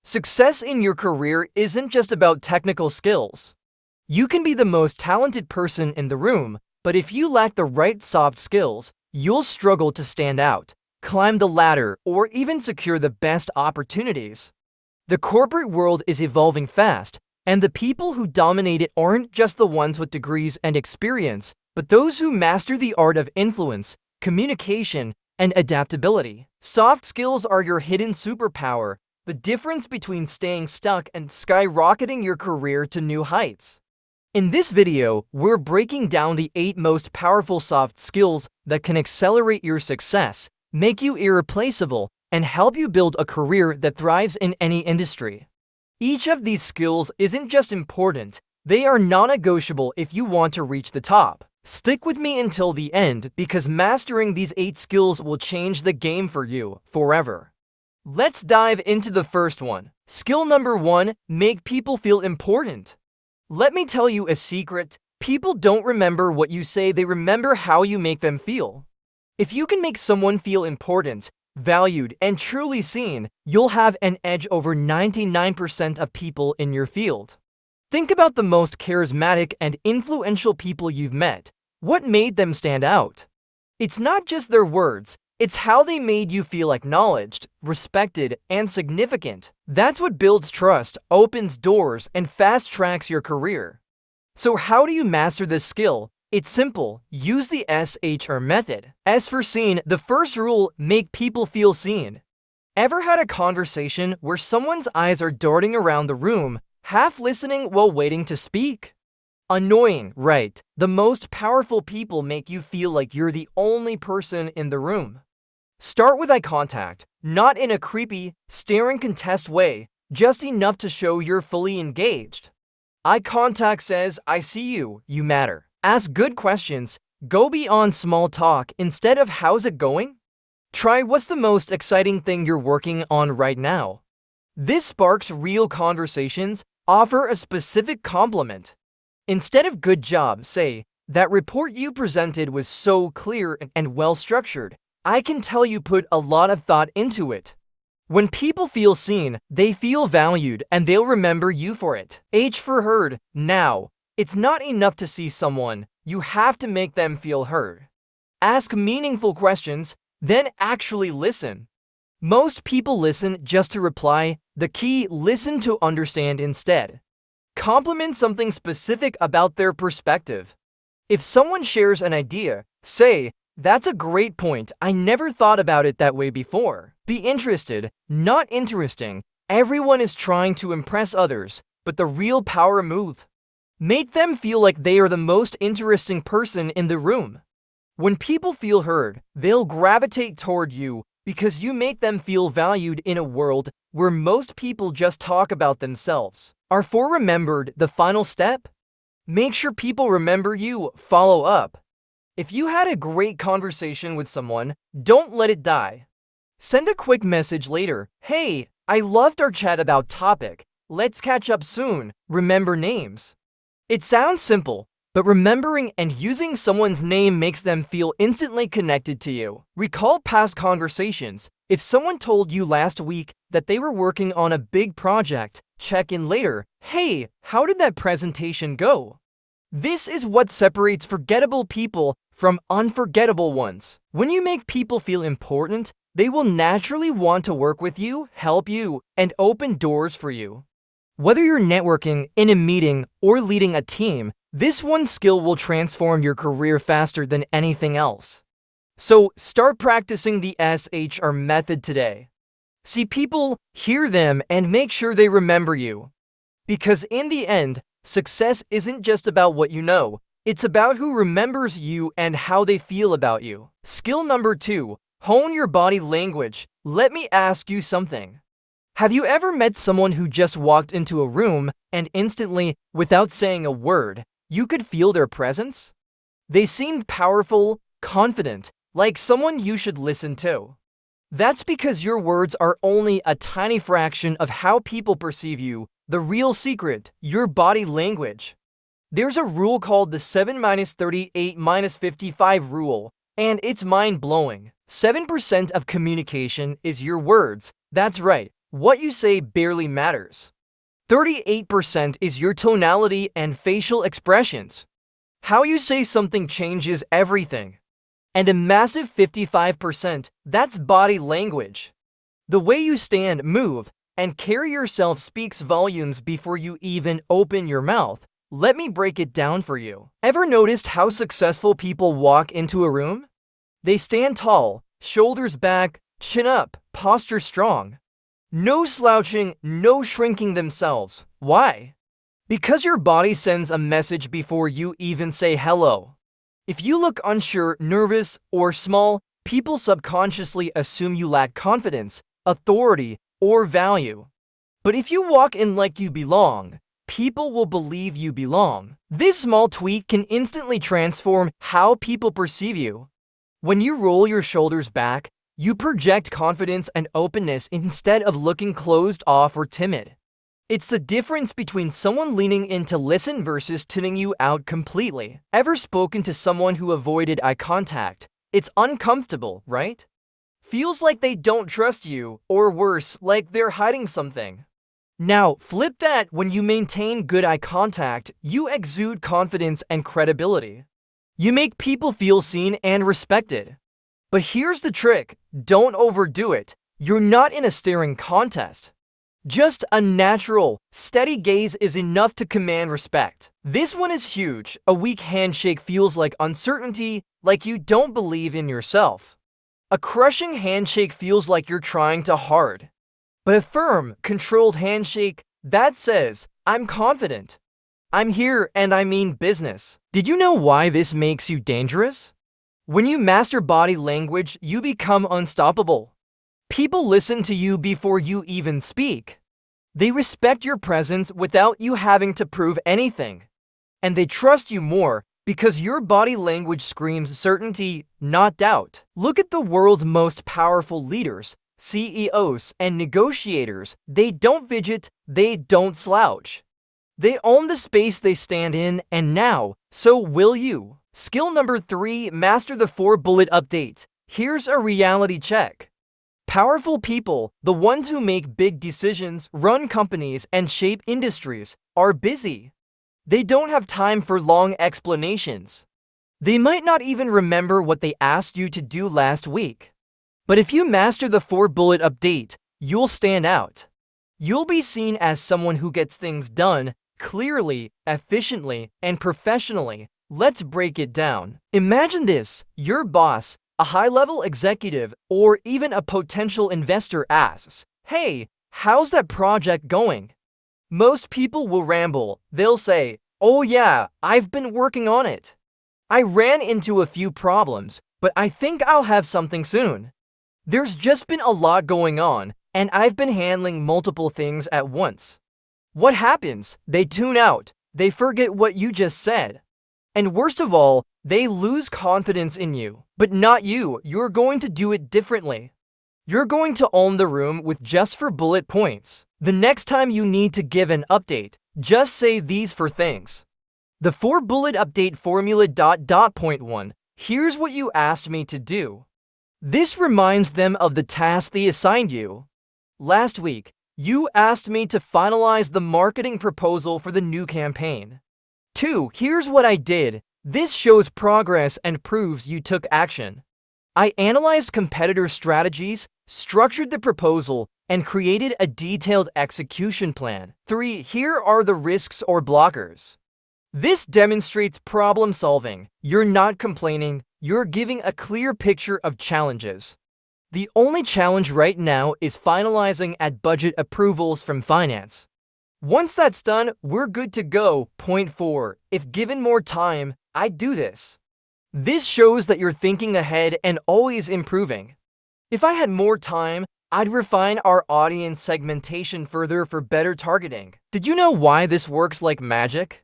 Success in your career isn't just about technical skills. You can be the most talented person in the room, but if you lack the right soft skills, you'll struggle to stand out, climb the ladder, or even secure the best opportunities. The corporate world is evolving fast, and the people who dominate it aren't just the ones with degrees and experience, but those who master the art of influence, communication, and adaptability. Soft skills are your hidden superpower, the difference between staying stuck and skyrocketing your career to new heights. In this video, we're breaking down the 8 most powerful soft skills that can accelerate your success, make you irreplaceable, and help you build a career that thrives in any industry. Each of these skills isn't just important, they are non-negotiable if you want to reach the top. Stick with me until the end because mastering these 8 skills will change the game for you forever. Let's dive into the first one. Skill number 1, make people feel important. Let me tell you a secret. People don't remember what you say, they remember how you make them feel. If you can make someone feel important, valued, and truly seen, you'll have an edge over 99% of people in your field. Think about the most charismatic and influential people you've met. What made them stand out? It's not just their words, it's how they made you feel acknowledged, respected, and significant. That's what builds trust, opens doors, and fast-tracks your career. So how do you master this skill? It's simple. Use the SHR method. S for seen. The first rule, make people feel seen. Ever had a conversation where someone's eyes are darting around the room, half listening while waiting to speak? Annoying, right? The most powerful people make you feel like you're the only person in the room. Start with eye contact, not in a creepy, staring contest way, just enough to show you're fully engaged. Eye contact says, I see you, you matter. Ask good questions, go beyond small talk instead of how's it going? Try what's the most exciting thing you're working on right now. This sparks real conversations. Offer a specific compliment. Instead of good job, say, that report you presented was so clear and well-structured. I can tell you put a lot of thought into it. When people feel seen, they feel valued and they'll remember you for it. H for heard. Now, it's not enough to see someone, you have to make them feel heard. Ask meaningful questions, then actually listen. Most people listen just to reply. The key, listen to understand instead. Compliment something specific about their perspective. If someone shares an idea, say, that's a great point, I never thought about it that way before. Be interested, not interesting. Everyone is trying to impress others, but the real power move. Make them feel like they are the most interesting person in the room. When people feel heard, they'll gravitate toward you because you make them feel valued in a world where most people just talk about themselves. Are for remembered the final step? Make sure people remember you. Follow up. If you had a great conversation with someone, don't let it die. Send a quick message later. Hey, I loved our chat about topic. Let's catch up soon. Remember names. It sounds simple, but remembering and using someone's name makes them feel instantly connected to you. Recall past conversations. If someone told you last week that they were working on a big project, check in later. Hey, how did that presentation go? This is what separates forgettable people from unforgettable ones. When you make people feel important, they will naturally want to work with you, help you, and open doors for you. Whether you're networking, in a meeting, or leading a team, this one skill will transform your career faster than anything else. So start practicing the SHR method today. See people, hear them, and make sure they remember you. Because in the end, success isn't just about what you know, it's about who remembers you and how they feel about you. Skill number 2, hone your body language. Let me ask you something. Have you ever met someone who just walked into a room and instantly, without saying a word, you could feel their presence? They seemed powerful, confident, like someone you should listen to. That's because your words are only a tiny fraction of how people perceive you. The real secret, your body language. There's a rule called the 7-38-55 rule, and it's mind-blowing. 7% of communication is your words. That's right. What you say barely matters. 38% is your tonality and facial expressions. How you say something changes everything. And a massive 55%, that's body language. The way you stand, move, and carry yourself speaks volumes before you even open your mouth. Let me break it down for you. Ever noticed how successful people walk into a room? They stand tall, shoulders back, chin up, posture strong. No slouching, no shrinking themselves. Why? Because your body sends a message before you even say hello. If you look unsure, nervous, or small, people subconsciously assume you lack confidence, authority, or value. But if you walk in like you belong, people will believe you belong. This small tweak can instantly transform how people perceive you. When you roll your shoulders back, you project confidence and openness instead of looking closed off or timid. It's the difference between someone leaning in to listen versus tuning you out completely. Ever spoken to someone who avoided eye contact? It's uncomfortable, right? Feels like they don't trust you, or worse, like they're hiding something. Now, flip that. When you maintain good eye contact, you exude confidence and credibility. You make people feel seen and respected. But here's the trick, don't overdo it. You're not in a staring contest. Just a natural, steady gaze is enough to command respect. This one is huge. A weak handshake feels like uncertainty, like you don't believe in yourself. A crushing handshake feels like you're trying too hard. But a firm, controlled handshake, that says, I'm confident. I'm here and I mean business. Did you know why this makes you dangerous? When you master body language, you become unstoppable. People listen to you before you even speak. They respect your presence without you having to prove anything. And they trust you more because your body language screams certainty, not doubt. Look at the world's most powerful leaders, CEOs, and negotiators. They don't fidget, they don't slouch. They own the space they stand in, and now, so will you. Skill number 3, master the 4-bullet update. Here's a reality check. Powerful people, the ones who make big decisions, run companies, and shape industries, are busy. They don't have time for long explanations. They might not even remember what they asked you to do last week. But if you master the 4-bullet update, you'll stand out. You'll be seen as someone who gets things done clearly, efficiently, and professionally. Let's break it down. Imagine this: your boss, a high-level executive, or even a potential investor asks, "Hey, how's that project going?" Most people will ramble. They'll say, "Oh yeah, I've been working on it. I ran into a few problems, but I think I'll have something soon. There's just been a lot going on, and I've been handling multiple things at once." What happens? They tune out. They forget what you just said. And worst of all, they lose confidence in you. But not you. You're going to do it differently. You're going to own the room with just 4 bullet points. The next time you need to give an update, just say these 4 things. The 4-bullet update formula ... Point 1. Here's what you asked me to do. This reminds them of the task they assigned you. Last week, you asked me to finalize the marketing proposal for the new campaign. 2. Here's what I did. This shows progress and proves you took action. I analyzed competitor strategies, structured the proposal, and created a detailed execution plan. 3. Here are the risks or blockers. This demonstrates problem solving. You're not complaining, you're giving a clear picture of challenges. The only challenge right now is finalizing at budget approvals from finance. Once that's done, we're good to go. Point 4. If given more time, I'd do this. This shows that you're thinking ahead and always improving. If I had more time, I'd refine our audience segmentation further for better targeting. Did you know why this works like magic?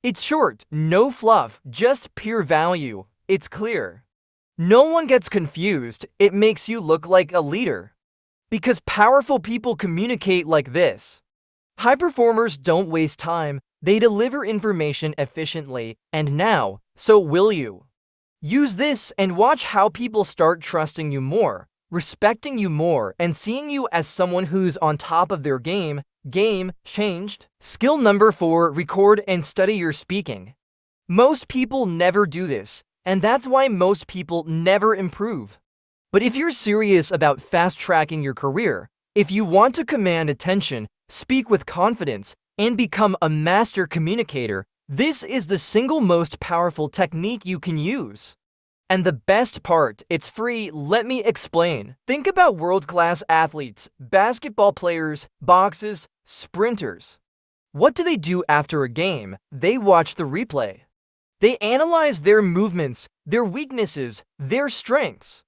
It's short, no fluff, just pure value. It's clear. No one gets confused. It makes you look like a leader. Because powerful people communicate like this. High performers don't waste time, they deliver information efficiently, and now, so will you. Use this and watch how people start trusting you more. respecting you more, and seeing you as someone who's on top of their game changed. Skill number 4, record and study your speaking. Most people never do this, and that's why most people never improve. But if you're serious about fast-tracking your career, if you want to command attention, speak with confidence, and become a master communicator, this is the single most powerful technique you can use. And the best part, it's free. Let me explain. Think about world-class athletes, basketball players, boxers, sprinters. What do they do after a game? They watch the replay. They analyze their movements, their weaknesses, their strengths.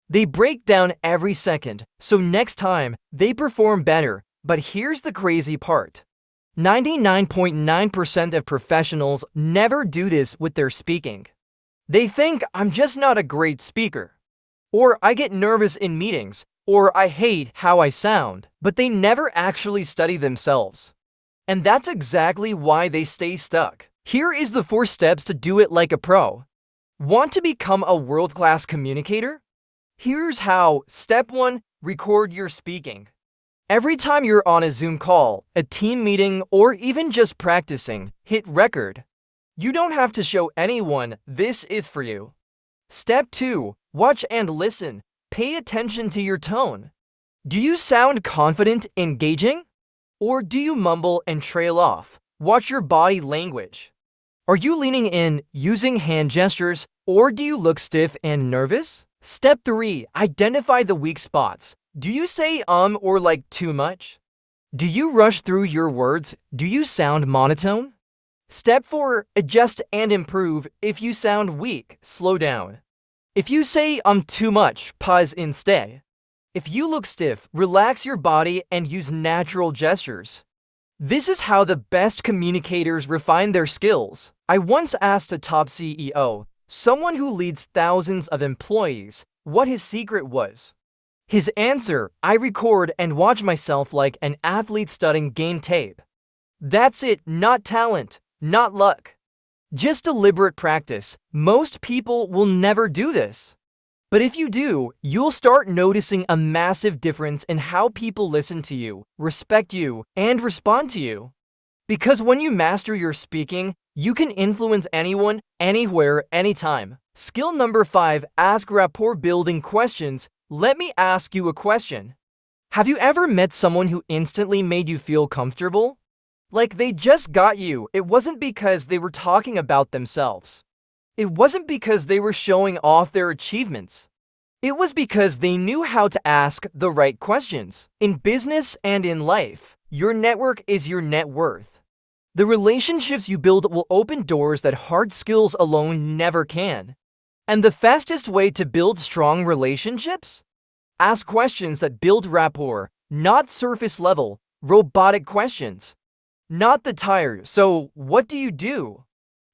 They break down every second, so next time, they perform better. But here's the crazy part. 99.9% of professionals never do this with their speaking. They think, I'm just not a great speaker, or I get nervous in meetings, or I hate how I sound, but they never actually study themselves. And that's exactly why they stay stuck. Here is the 4 steps to do it like a pro. Want to become a world-class communicator? Here's how. Step 1, record your speaking. Every time you're on a Zoom call, a team meeting, or even just practicing, hit record. You don't have to show anyone this is for you. Step 2, watch and listen. Pay attention to your tone. Do you sound confident, engaging? Or do you mumble and trail off? Watch your body language. Are you leaning in, using hand gestures, or do you look stiff and nervous? Step 3, identify the weak spots. Do you say or like too much? Do you rush through your words? Do you sound monotone? Step 4, adjust and improve. If you sound weak, slow down. If you say too much, pause instead. If you look stiff, relax your body and use natural gestures. This is how the best communicators refine their skills. I once asked a top CEO, someone who leads thousands of employees, what his secret was. His answer, I record and watch myself like an athlete studying game tape. That's it, not talent, not luck. Just deliberate practice. Most people will never do this. But if you do, you'll start noticing a massive difference in how people listen to you, respect you, and respond to you. Because when you master your speaking, you can influence anyone, anywhere, anytime. Skill number 5, ask rapport-building questions. Let me ask you a question. Have you ever met someone who instantly made you feel comfortable? Like they just got you. It wasn't because they were talking about themselves. It wasn't because they were showing off their achievements. It was because they knew how to ask the right questions. In business and in life, your network is your net worth. The relationships you build will open doors that hard skills alone never can. And the fastest way to build strong relationships? Ask questions that build rapport, not surface-level, robotic questions. Not the tired, so what do you do?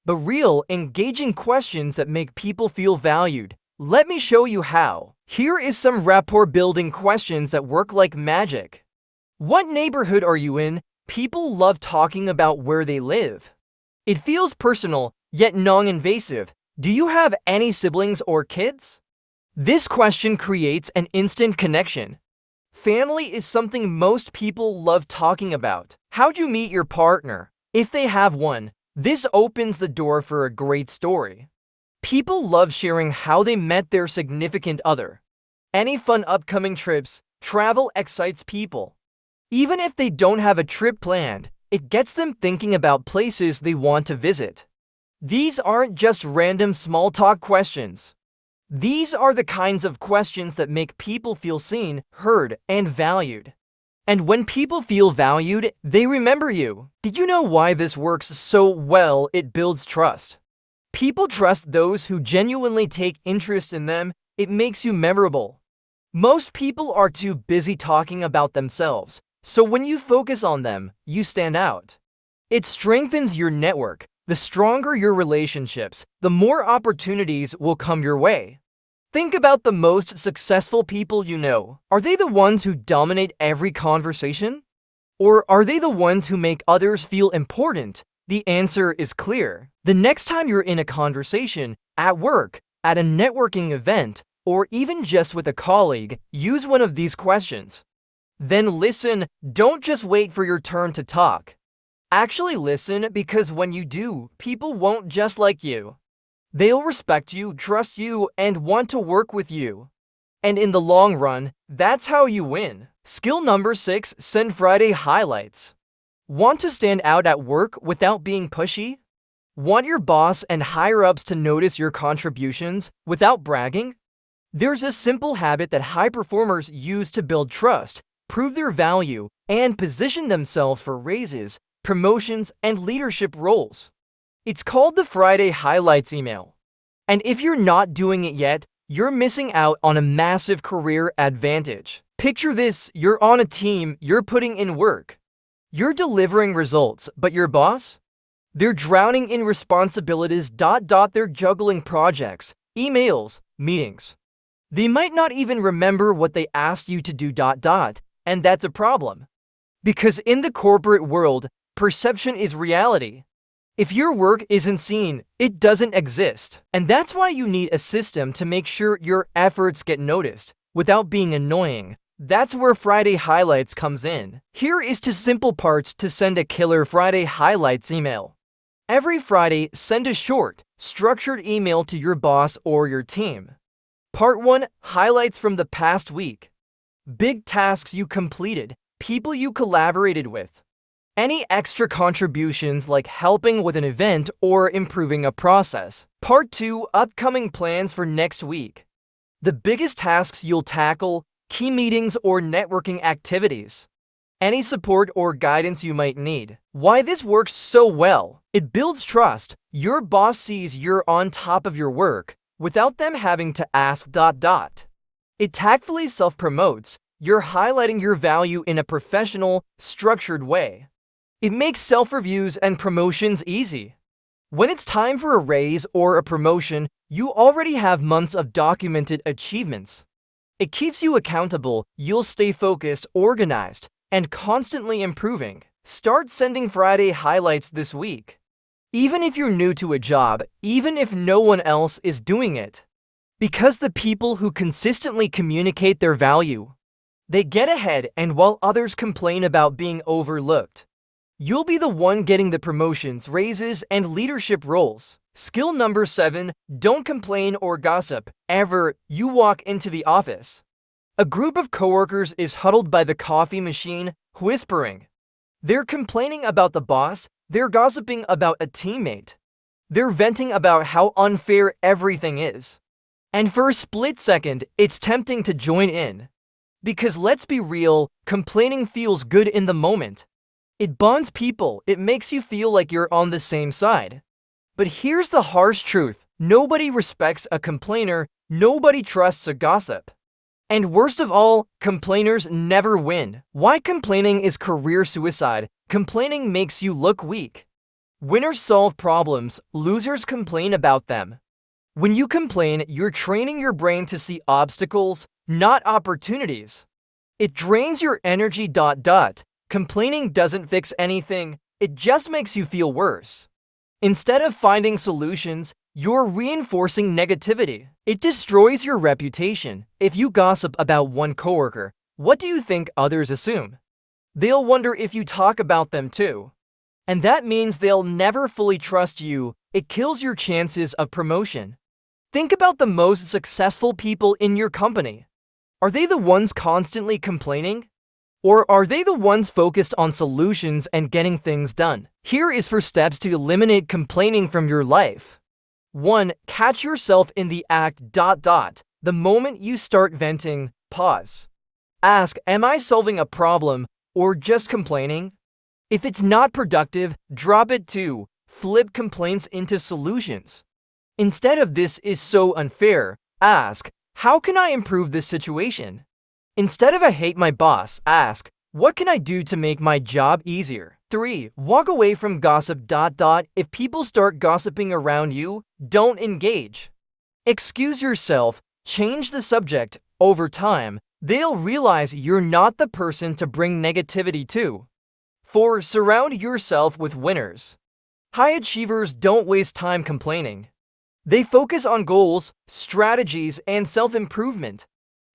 But real, engaging questions that make people feel valued. Let me show you how. Here is some rapport-building questions that work like magic. What neighborhood are you in? People love talking about where they live. It feels personal, yet non-invasive. Do you have any siblings or kids? This question creates an instant connection. Family is something most people love talking about. How'd you meet your partner? If they have one, this opens the door for a great story. People love sharing how they met their significant other. Any fun upcoming trips? Travel excites people. Even if they don't have a trip planned, it gets them thinking about places they want to visit. These aren't just random small talk questions. These are the kinds of questions that make people feel seen, heard, and valued. And when people feel valued, they remember you. Did you know why this works so well? It builds trust. People trust those who genuinely take interest in them. It makes you memorable. Most people are too busy talking about themselves, so when you focus on them, you stand out. It strengthens your network. The stronger your relationships, the more opportunities will come your way. Think about the most successful people you know. Are they the ones who dominate every conversation? Or are they the ones who make others feel important? The answer is clear. The next time you're in a conversation, at work, at a networking event, or even just with a colleague, use one of these questions. Then listen, don't just wait for your turn to talk. Actually listen, because when you do, people won't just like you. They'll respect you, trust you, and want to work with you. And in the long run, that's how you win. Skill number 6, send Friday highlights. Want to stand out at work without being pushy? Want your boss and higher-ups to notice your contributions without bragging? There's a simple habit that high performers use to build trust, prove their value, and position themselves for raises, promotions, and leadership roles. It's called the Friday highlights email. And if you're not doing it yet, you're missing out on a massive career advantage. Picture this, you're on a team, you're putting in work. You're delivering results, but your boss? They're drowning in responsibilities. They're juggling projects, emails, meetings. They might not even remember what they asked you to do. And that's a problem. Because in the corporate world, perception is reality. If your work isn't seen, it doesn't exist. And that's why you need a system to make sure your efforts get noticed without being annoying. That's where Friday Highlights comes in. Here is 2 simple parts to send a killer Friday Highlights email. Every Friday, send a short, structured email to your boss or your team. Part 1, highlights from the past week. Big tasks you completed, people you collaborated with. Any extra contributions like helping with an event or improving a process. Part 2, upcoming plans for next week. The biggest tasks you'll tackle, key meetings or networking activities. Any support or guidance you might need. Why this works so well? It builds trust. Your boss sees you're on top of your work without them having to ask. It tactfully self-promotes. You're highlighting your value in a professional, structured way. It makes self-reviews and promotions easy. When it's time for a raise or a promotion, you already have months of documented achievements. It keeps you accountable. You'll stay focused, organized, and constantly improving. Start sending Friday highlights this week. Even if you're new to a job, even if no one else is doing it. Because the people who consistently communicate their value, they get ahead, and while others complain about being overlooked, you'll be the one getting the promotions, raises, and leadership roles. Skill number 7, don't complain or gossip ever you walk into the office. A group of coworkers is huddled by the coffee machine, whispering. They're complaining about the boss, they're gossiping about a teammate. They're venting about how unfair everything is. And for a split second, it's tempting to join in. Because let's be real, complaining feels good in the moment. It bonds people, it makes you feel like you're on the same side. But here's the harsh truth. Nobody respects a complainer, nobody trusts a gossip. And worst of all, complainers never win. Why complaining is career suicide? Complaining makes you look weak. Winners solve problems, losers complain about them. When you complain, you're training your brain to see obstacles, not opportunities. It drains your energy. Complaining doesn't fix anything, it just makes you feel worse. Instead of finding solutions, you're reinforcing negativity. It destroys your reputation. If you gossip about one coworker, what do you think others assume? They'll wonder if you talk about them too. And that means they'll never fully trust you. It kills your chances of promotion. Think about the most successful people in your company. Are they the ones constantly complaining? Or are they the ones focused on solutions and getting things done? Here is 4 steps to eliminate complaining from your life. 1. Catch yourself in the act. The moment you start venting, pause. Ask, am I solving a problem or just complaining? If it's not productive, drop it. 2. Flip complaints into solutions. Instead of "this is so unfair," ask, how can I improve this situation? Instead of "I hate my boss," ask, what can I do to make my job easier? 3. Walk away from gossip. If people start gossiping around you, don't engage. Excuse yourself, change the subject. Over time, they'll realize you're not the person to bring negativity to. 4. Surround yourself with winners. High achievers don't waste time complaining. They focus on goals, strategies, and self-improvement.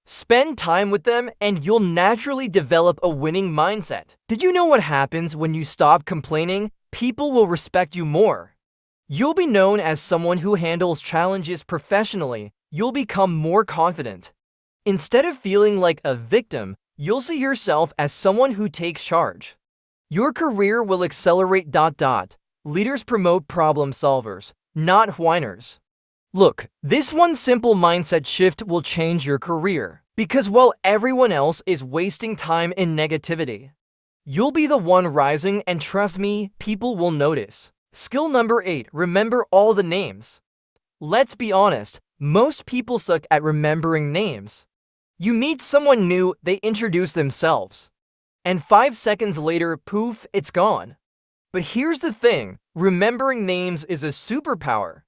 Spend time with them and you'll naturally develop a winning mindset. Did you know what happens when you stop complaining? People will respect you more. You'll be known as someone who handles challenges professionally. You'll become more confident. Instead of feeling like a victim, you'll see yourself as someone who takes charge. Your career will accelerate. Leaders promote problem solvers, not whiners. Look, this one simple mindset shift will change your career. Because while everyone else is wasting time in negativity, you'll be the one rising, and trust me, people will notice. Skill number 8, remember all the names. Let's be honest, most people suck at remembering names. You meet someone new, they introduce themselves, and 5 seconds later, poof, it's gone. But here's the thing, remembering names is a superpower.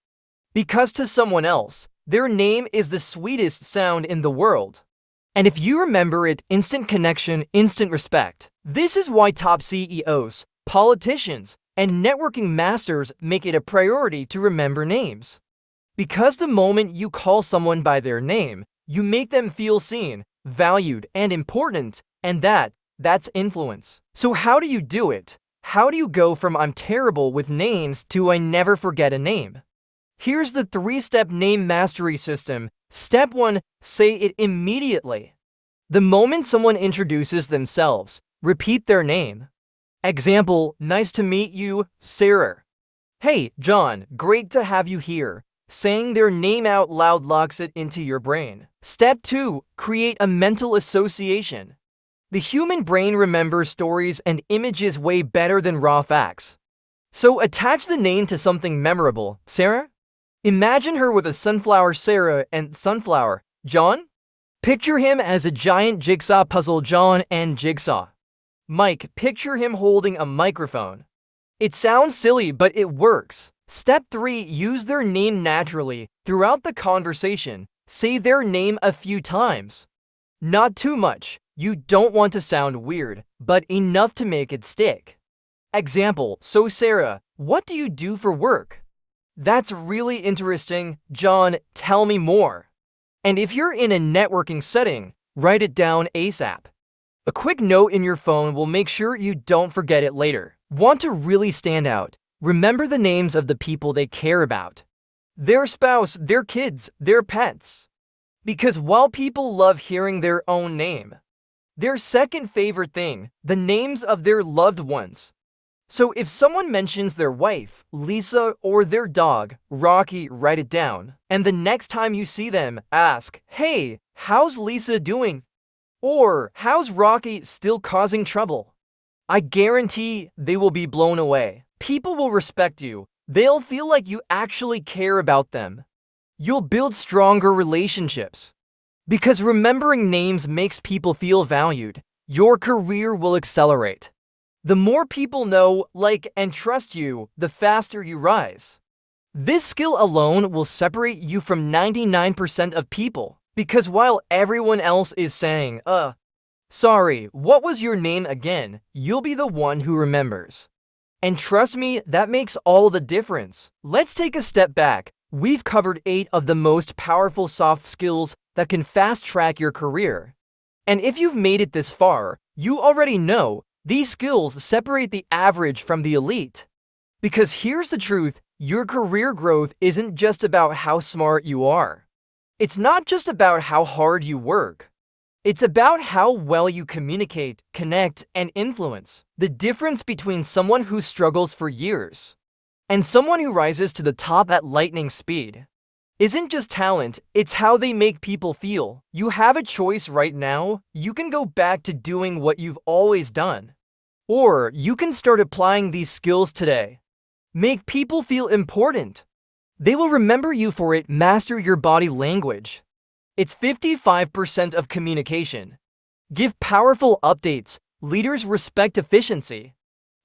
Because to someone else, their name is the sweetest sound in the world. And if you remember it, instant connection, instant respect. This is why top CEOs, politicians, and networking masters make it a priority to remember names. Because the moment you call someone by their name, you make them feel seen, valued, and important, and that's influence. So how do you do it? How do you go from I'm terrible with names to I never forget a name? Here's the 3-step name mastery system. Step 1, say it immediately. The moment someone introduces themselves, repeat their name. Example, nice to meet you, Sarah. Hey, John, great to have you here. Saying their name out loud locks it into your brain. Step 2, create a mental association. The human brain remembers stories and images way better than raw facts. So attach the name to something memorable. Sarah? Imagine her with a sunflower, Sarah, and sunflower, John? Picture him as a giant jigsaw puzzle, John and jigsaw. Mike, picture him holding a microphone. It sounds silly, but it works. Step 3, use their name naturally. Throughout the conversation, say their name a few times. Not too much. You don't want to sound weird, but enough to make it stick. Example, so Sarah, what do you do for work? That's really interesting. John, tell me more. And if you're in a networking setting, write it down ASAP. A quick note in your phone will make sure you don't forget it later. Want to really stand out? Remember the names of the people they care about. Their spouse, their kids, their pets. Because while people love hearing their own name, their second favorite thing, the names of their loved ones. So if someone mentions their wife, Lisa, or their dog, Rocky, write it down. And the next time you see them, ask, hey, how's Lisa doing? Or, how's Rocky still causing trouble? I guarantee they will be blown away. People will respect you. They'll feel like you actually care about them. You'll build stronger relationships. Because remembering names makes people feel valued, your career will accelerate. The more people know, like, and trust you, the faster you rise. This skill alone will separate you from 99% of people. Because while everyone else is saying, sorry, what was your name again? You'll be the one who remembers. And trust me, that makes all the difference. Let's take a step back. We've covered 8 of the most powerful soft skills that can fast-track your career. And if you've made it this far, you already know these skills separate the average from the elite. Because here's the truth, your career growth isn't just about how smart you are. It's not just about how hard you work. It's about how well you communicate, connect, and influence. The difference between someone who struggles for years and someone who rises to the top at lightning speed isn't just talent, it's how they make people feel. You have a choice right now. You can go back to doing what you've always done. Or you can start applying these skills today. Make people feel important. They will remember you for it. Master your body language. It's 55% of communication. Give powerful updates. Leaders respect efficiency.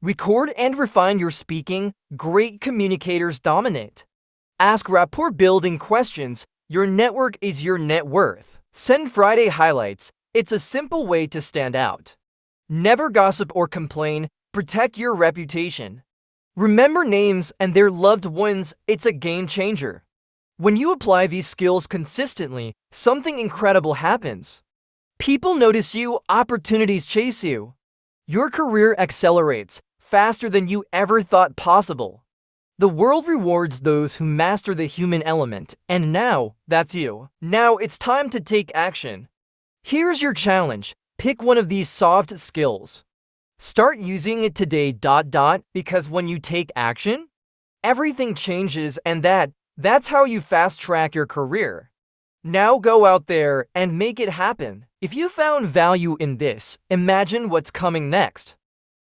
Record and refine your speaking. Great communicators dominate. Ask rapport-building questions. Your network is your net worth. Send Friday highlights. It's a simple way to stand out. Never gossip or complain. Protect your reputation. Remember names and their loved ones. It's a game changer. When you apply these skills consistently, something incredible happens. People notice you, opportunities chase you. Your career accelerates faster than you ever thought possible. The world rewards those who master the human element, and now, that's you. Now it's time to take action. Here's your challenge. Pick one of these soft skills. Start using it today, because when you take action, everything changes, and that's how you fast-track your career. Now go out there and make it happen. If you found value in this, imagine what's coming next.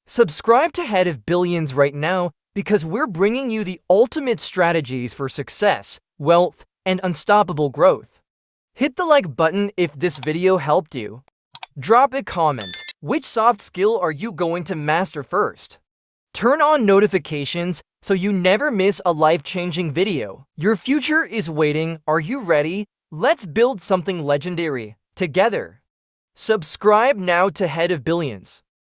Subscribe to Head of Billions right now because we're bringing you the ultimate strategies for success, wealth, and unstoppable growth. Hit the like button if this video helped you. Drop a comment. Which soft skill are you going to master first? Turn on notifications so you never miss a life-changing video. Your future is waiting. Are you ready? Let's build something legendary together. Subscribe now to Head of Billions.